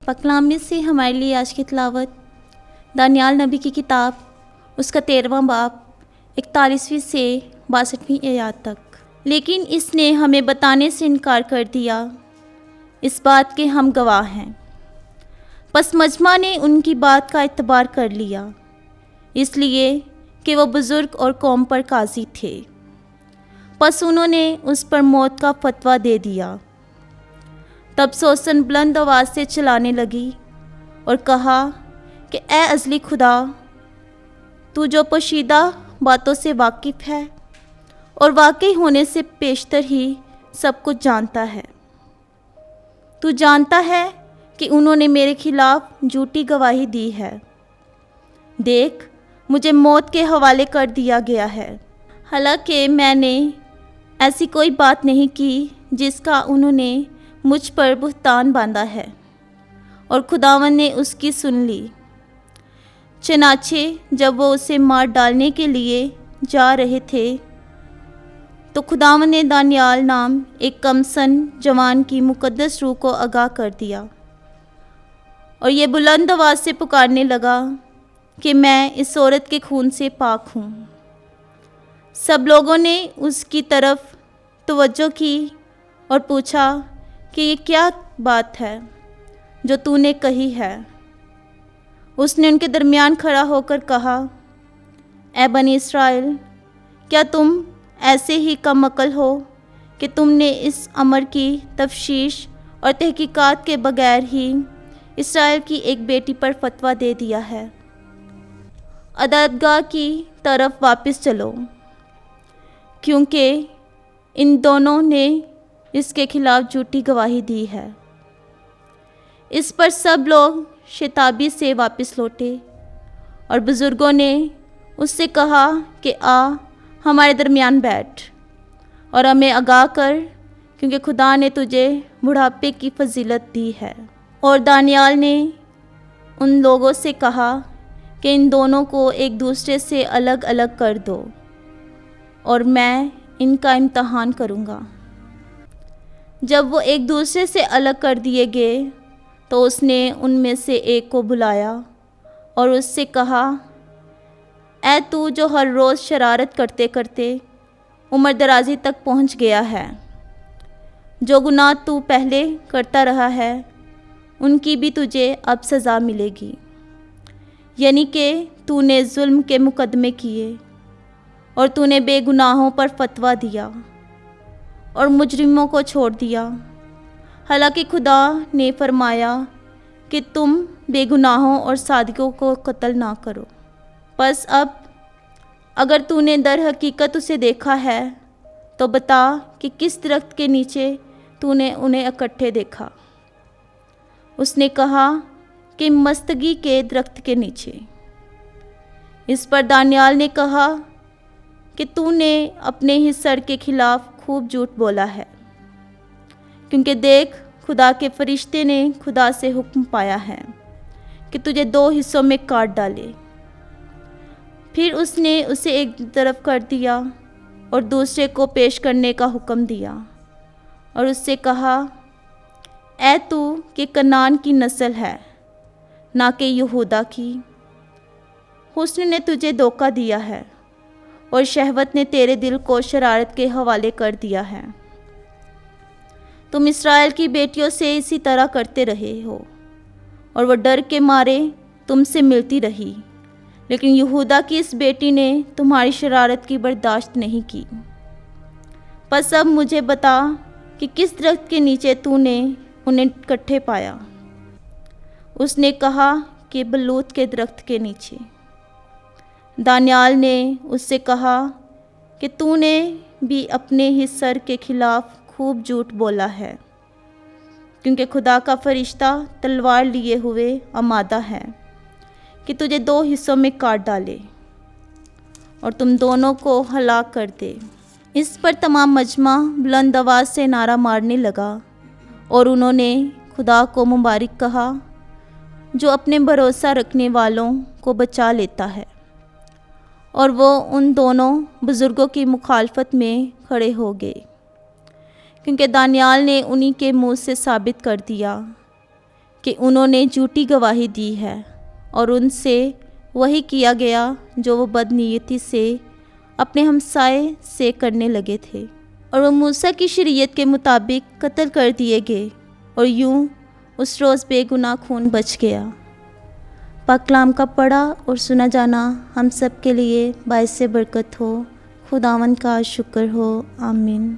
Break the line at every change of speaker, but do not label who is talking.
पकलाम में से हमारे लिए आज की तिलावत दानियाल नबी की किताब उसका 13वां बाब 41वीं से 62वीं आयत तक। लेकिन इसने हमें बताने से इनकार कर दिया, इस बात के हम गवाह हैं। पस मजमा ने उनकी बात का एतबार कर लिया, इसलिए कि वो बुज़ुर्ग और कौम पर काजी थे। पस उन्होंने उस पर मौत का फतवा दे दिया। तब सोसन बुलंद आवाज़ से चिल्लाने लगी और कहा कि ए अज़ली खुदा, तू जो पोशीदा बातों से वाकिफ़ है और वाकई होने से पेशतर ही सब कुछ जानता है। तू जानता है कि उन्होंने मेरे खिलाफ़ झूठी गवाही दी है। देख, मुझे मौत के हवाले कर दिया गया है, हालांकि मैंने ऐसी कोई बात नहीं की जिसका उन्होंने मुझ पर बुहतान बांधा है, और खुदावन ने उसकी सुन ली। चनाचे जब वो उसे मार डालने के लिए जा रहे थे तो खुदावन ने दानियाल नाम एक कमसन जवान की मुकद्दस रूह को आगाह कर दिया, और ये बुलंद आवाज़ से पुकारने लगा कि मैं इस औरत के खून से पाक हूँ। सब लोगों ने उसकी तरफ तवज्जो की और पूछा कि ये क्या बात है जो तूने कही है। उसने उनके दरमियान खड़ा होकर कहा, ए बनी इस्राएल, क्या तुम ऐसे ही कम अकल हो कि तुमने इस अमर की तफ्शीश और तहकीकात के बगैर ही इस्राएल की एक बेटी पर फतवा दे दिया है। अदालतगाह की तरफ वापस चलो, क्योंकि इन दोनों ने इसके खिलाफ झूठी गवाही दी है। इस पर सब लोग शताबी से वापस लौटे और बुज़ुर्गों ने उससे कहा कि आ हमारे दरमियान बैठ और हमें आगाह कर, क्योंकि खुदा ने तुझे बुढ़ापे की फजीलत दी है। और दानियाल ने उन लोगों से कहा कि इन दोनों को एक दूसरे से अलग अलग कर दो और मैं इनका इम्तहान करूँगा। जब वो एक दूसरे से अलग कर दिए गए तो उसने उनमें से एक को बुलाया और उससे कहा, ऐ तू जो हर रोज़ शरारत करते करते उम्र दराजी तक पहुंच गया है, जो गुनाह तू पहले करता रहा है उनकी भी तुझे अब सज़ा मिलेगी। यानी कि तूने जुल्म के मुकदमे किए और तूने बेगुनाहों पर फतवा दिया और मुजरिमों को छोड़ दिया, हालांकि खुदा ने फरमाया कि तुम बेगुनाहों और सादिकों को कत्ल ना करो। बस अब अगर तूने दर हकीकत उसे देखा है तो बता कि किस दरख्त के नीचे तूने उन्हें इकट्ठे देखा। उसने कहा कि मस्तगी के दरख्त के नीचे। इस पर दानियाल ने कहा कि तूने अपने ही सर के खिलाफ खूब झूठ बोला है, क्योंकि देख, खुदा के फरिश्ते ने खुदा से हुक्म पाया है कि तुझे 2 हिस्सों में काट डाले। फिर उसने उसे एक तरफ कर दिया और दूसरे को पेश करने का हुक्म दिया और उससे कहा, ऐ तू कि कनान की नस्ल है ना कि यहूदा की। हुस्न ने तुझे धोखा दिया है और शहवत ने तेरे दिल को शरारत के हवाले कर दिया है। तुम इस्राएल की बेटियों से इसी तरह करते रहे हो और वह डर के मारे तुमसे मिलती रही, लेकिन यहूदा की इस बेटी ने तुम्हारी शरारत की बर्दाश्त नहीं की। बस अब मुझे बता कि किस दरख्त के नीचे तूने उन्हें इकट्ठे पाया। उसने कहा कि बलूत के दरख्त के नीचे। दानियाल ने उससे कहा कि तूने भी अपने ही सर के खिलाफ खूब झूठ बोला है, क्योंकि खुदा का फरिश्ता तलवार लिए हुए आमादा है कि तुझे 2 हिस्सों में काट डाले और तुम दोनों को हलाक कर दे। इस पर तमाम मजमा बुलंद आवाज़ से नारा मारने लगा और उन्होंने खुदा को मुबारक कहा जो अपने भरोसा रखने वालों को बचा लेता है। और वो उन दोनों बुज़ुर्गों की मुखालफत में खड़े हो गए, क्योंकि दानियाल ने उन्हीं के मुँह से साबित कर दिया कि उन्होंने झूठी गवाही दी है और उनसे वही किया गया जो वो बदनीयती से अपने हमसाए से करने लगे थे, और वो मूसा की शरीयत के मुताबिक कत्ल कर दिए गए, और यूं उस रोज़ बेगुनाह खून बच गया। पाक कलाम का पढ़ा और सुना जाना हम सब के लिए बाइस बरकत हो। खुदावंद का शुक्र हो। आमीन।